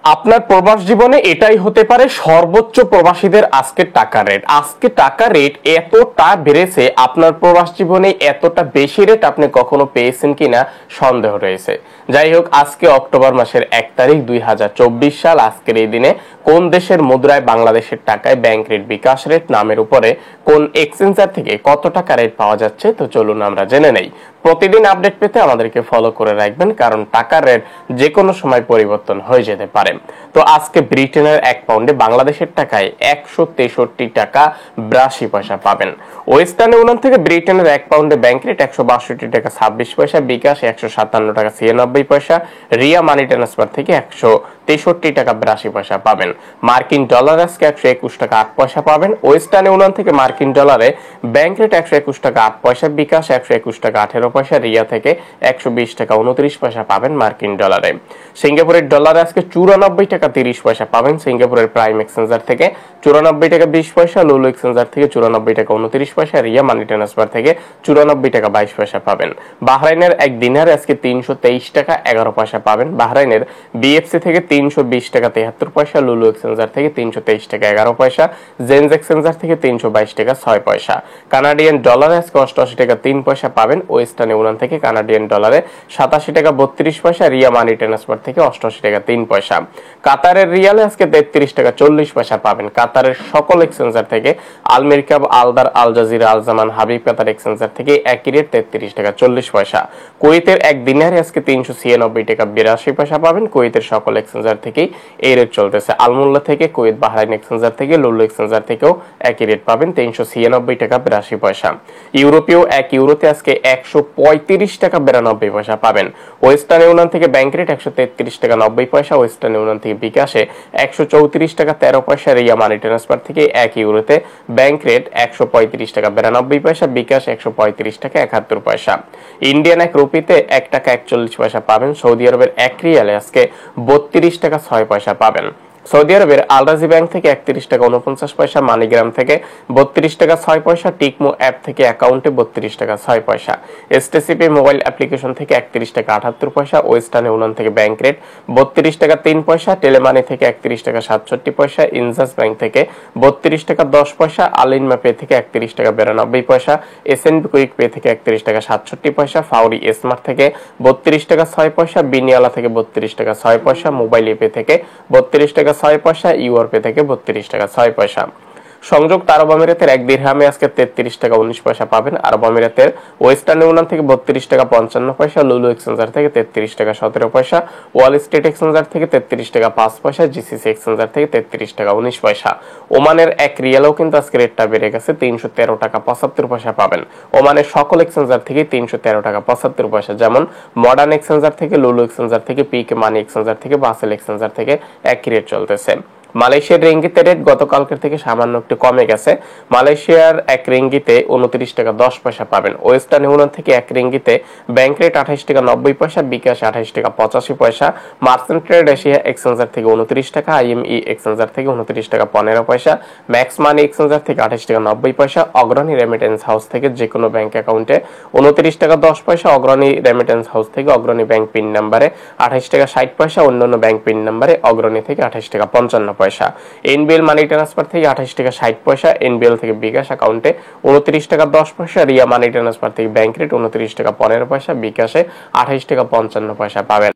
আপনার প্রবাস জীবনে এটাই হতে পারে সর্বোচ্চ প্রবাসীদের আজকের টাকা রেট। আজকে টাকা রেট এতটা বেড়েছে, আপনার প্রবাস জীবনে এতটা বেশি রেট আপনি কখনো পেয়েছেন কিনা সন্দেহ রয়েছে। যাই হোক, আজকে অক্টোবর মাসের 1 তারিখ 2024 সাল। আজকের এই দিনে কোন দেশের মুদ্রায় বাংলাদেশের টাকায় ব্যাংক রেট, বিকাশ রেট নামের উপরে কোন এক্সচেঞ্জার থেকে কত টাকা রেট পাওয়া যাচ্ছে, তো চলুন আমরা জেনে নেই। প্রতিদিন আপডেট পেতে আমাদেরকে ফলো করে রাখবেন, কারণ টাকার রেট যে কোনো সময় পরিবর্তন হয়ে যেতে পারে। তো আজকে ব্রিটেনের 1 পাউন্ডে বাংলাদেশের টাকায় 163 টাকা 82 পয়সা পাবেন। ওয়েস্টার্ন ইউনিয়ন থেকে ব্রিটেনের 1 পাউন্ডে ব্যাংক রেট 162 টাকা 26 পয়সা, বিকাশ 157 টাকা 96 পয়সা, রিয়া মানি ট্রান্সফার থেকে 163 টাকা 82 পয়সা পাবেন। মার্কিন ডলার আজকে 121 টাকা 8 পয়সা পাবেন। ওয়েস্টার্ন ইউনিয়ন থেকে মার্কিন ডলারে ব্যাংক রেট 121 টাকা 8 পয়সা, বিকাশ 121 টাকা 18 পয়সা, রিয়া থেকে 120 টাকা 29 পয়সা পাবেন মার্কিন ডলারে। সিঙ্গাপুরের ডলারে আজকে 94 টাকা 30 পয়সা পাবেন সিঙ্গাপুরের প্রাইম এক্সচেঞ্জার থেকে, 94 টাকা 20 পয়সা, লুলু এক্সচেঞ্জার থেকে 94 টাকা 29 পয়সা, রিয়া মানি ট্রান্সফার থেকে 94 টাকা 22 পয়সা পাবেন। বাহরাইনের 1 দিনারে আজকে 323 টাকা 11 পয়সা পাবেন। বাহরাইনের বিএফসি থেকে 320 টাকা 73 পয়সা, লুলু এক্সচেঞ্জার থেকে 323 টাকা 11 পয়সা, জেন্স এক্সচেঞ্জার থেকে 322 টাকা 6 পয়সা। কানাডিয়ান ডলারে আজকে 88 টাকা 3 পয়সা পাবেন। ওয়েস্টার্ন ইউনিয়ন থেকে কানাডিয়ান ডলারে 87 টাকা 32 পয়সা, রিয়া মানি ট্রান্সফার থেকে 88 টাকা 3 পয়সা। কাতারের রিয়ালে আজকে 33 টাকা 40 পয়সা পাবেন কাতারের সকল এক্সচেঞ্জার থেকে। আলমেরিকাব, আলদার, আল জাজিরা, আল জামান, হাবিব কাতার এক্সচেঞ্জার থেকে একই রেট 33 টাকা 40 পয়সা। কুয়েতের 1 দিনারে আজকে 396 টাকা 82 পয়সা পাবেন। কুয়েতের সকল এক্সচেঞ্জার থেকেই এই রেট চলতেছে। আলমুল্লা থেকে, কুয়েত বাহরাইন এক্সচেঞ্জার থেকে, লুলু এক্সচেঞ্জার থেকেও একই রেট পাবেন 396 টাকা 82 পয়সা। ইউরোপীয় 1 ইউরোতে আজকে 135 টাকা 92 পয়সা পাবেন। ওয়েস্টার্ন ইউনিয়ন থেকে ব্যাংক রেট 133 টাকা 90 পয়সা, ওয়েস্টার্ন ইউনিয়ন থেকে বিকাশে 134 টাকা 13 পয়সা, রিয়া মানি ট্রান্সফার থেকে 1 ইউরোতে ব্যাংক রেট 135 টাকা 92 পয়সা, বিকাশ 135 টাকা 71 পয়সা। ইন্ডিয়ান 1 রুপিতে 1 টাকা 41 পয়সা পাবেন। সৌদি আরবের 1 রিয়ালে আজকে 32 টাকা 6 পয়সা পাবেন। সৌদি আরবের আলরাজি ব্যাংক থেকে 31 টাকা 49 পয়সা, মানিগ্রাম থেকে 32 টাকা 6 পয়সা, টিকমো অ্যাপ থেকে অ্যাকাউন্টে 32 টাকা 6 পয়সা, এসটিসিপি মোবাইল অ্যাপ্লিকেশন থেকে 31 টাকা 78 পয়সা, ওয়েস্টার্ন ইউনিয়ন থেকে ব্যাংক রেট 32 টাকা 3 পয়সা, টেলেমানি থেকে 31 টাকা 67 পয়সা, ইনজাস ব্যাংক থেকে 32 টাকা 10 পয়সা, আলিনমা পে থেকে 31 টাকা 92 পয়সা, এসএনবি কুইক পে থেকে 31 টাকা 67 পয়সা, ফাউরি স্মার্ট থেকে 32 টাকা 6 পয়সা, বিনিয়ালা থেকে 32 টাকা 6 পয়সা, মোবাইল পে থেকে 32 টাকা 6 পয়সা, ইউরোপে থেকে 32 টাকা 6 পয়সা। সংযুক্ত আরব আমিরাতের 1 দিরহামে আজকে 33 টাকা 19 পয়সা পাবেন। আরব আমিরাতের ওয়েস্টার্ন ইউনিয়ন থেকে 32 টাকা 55 পয়সা, লুলু এক্সচেঞ্জার থেকে 33 টাকা 17 পয়সা, ওয়াল স্ট্রিট এক্সচেঞ্জার থেকে 33 টাকা 5 পয়সা, জিসিসি এক্সচেঞ্জার থেকে 33 টাকা 19 পয়সা। ওমানের 1 রিয়ালেও কিন্তু আজকে রেটটা বেড়ে গেছে, 313 টাকা 75 পয়সা পাবেন। ওমানের সকল এক্সচেঞ্জার থেকে 313 টাকা 75 পয়সা, যেমন মডার্ন এক্সচেঞ্জার থেকে, লুলু এক্সচেঞ্জার থেকে, পিকে মানি এক্সচেঞ্জার থেকে, বাসেল এক্সচেঞ্জার থেকে একই রেট চলতেছে। মালয়েশিয়ার রিঙ্গিতের রেট গতকালকের থেকে সামান্য একটু কমে গেছে। মালয়েশিয়ার 1 রিঙ্গিতে 29 টাকা 10 পয়সা পাবেন। ওয়েস্টার্ন ইউনিয়ন থেকে 1 রিঙ্গিতে ব্যাংক রেট 28 টাকা 90 পয়সা, বিকাশ 28 টাকা 85 পয়সা, মার্চেন্ট ট্রেড এশিয়া এক্সচেঞ্জার থেকে 29 টাকা, আইএমই এক্সচেঞ্জার থেকে 29 টাকা 15 পয়সা, ম্যাক্স মানি এক্সচেঞ্জার থেকে 28 টাকা 90 পয়সা, অগ্রণী রেমিটেন্স হাউস থেকে যে কোনো ব্যাংক অ্যাকাউন্টে 29 টাকা 10 পয়সা, অগ্রণী রেমিটেন্স হাউস থেকে অগ্রণী ব্যাংক পিন নাম্বারে 28 টাকা 60 পয়সা, অন্যান্য ব্যাংক পিন নাম্বারে অগ্রণী থেকে 28 টাকা 55 পয়সা। এনবিএল মানি ট্রান্সফার থেকে 28 টাকা 60 পয়সা, এনবিএল থেকে বিকাশ অ্যাকাউন্টে 29 টাকা 10 পয়সা, রিয়া মানি ট্রান্সফার থেকে ব্যাংক রেট 29 টাকা 15 পয়সা, বিকাশে 28 টাকা 55 পয়সা পাবেন।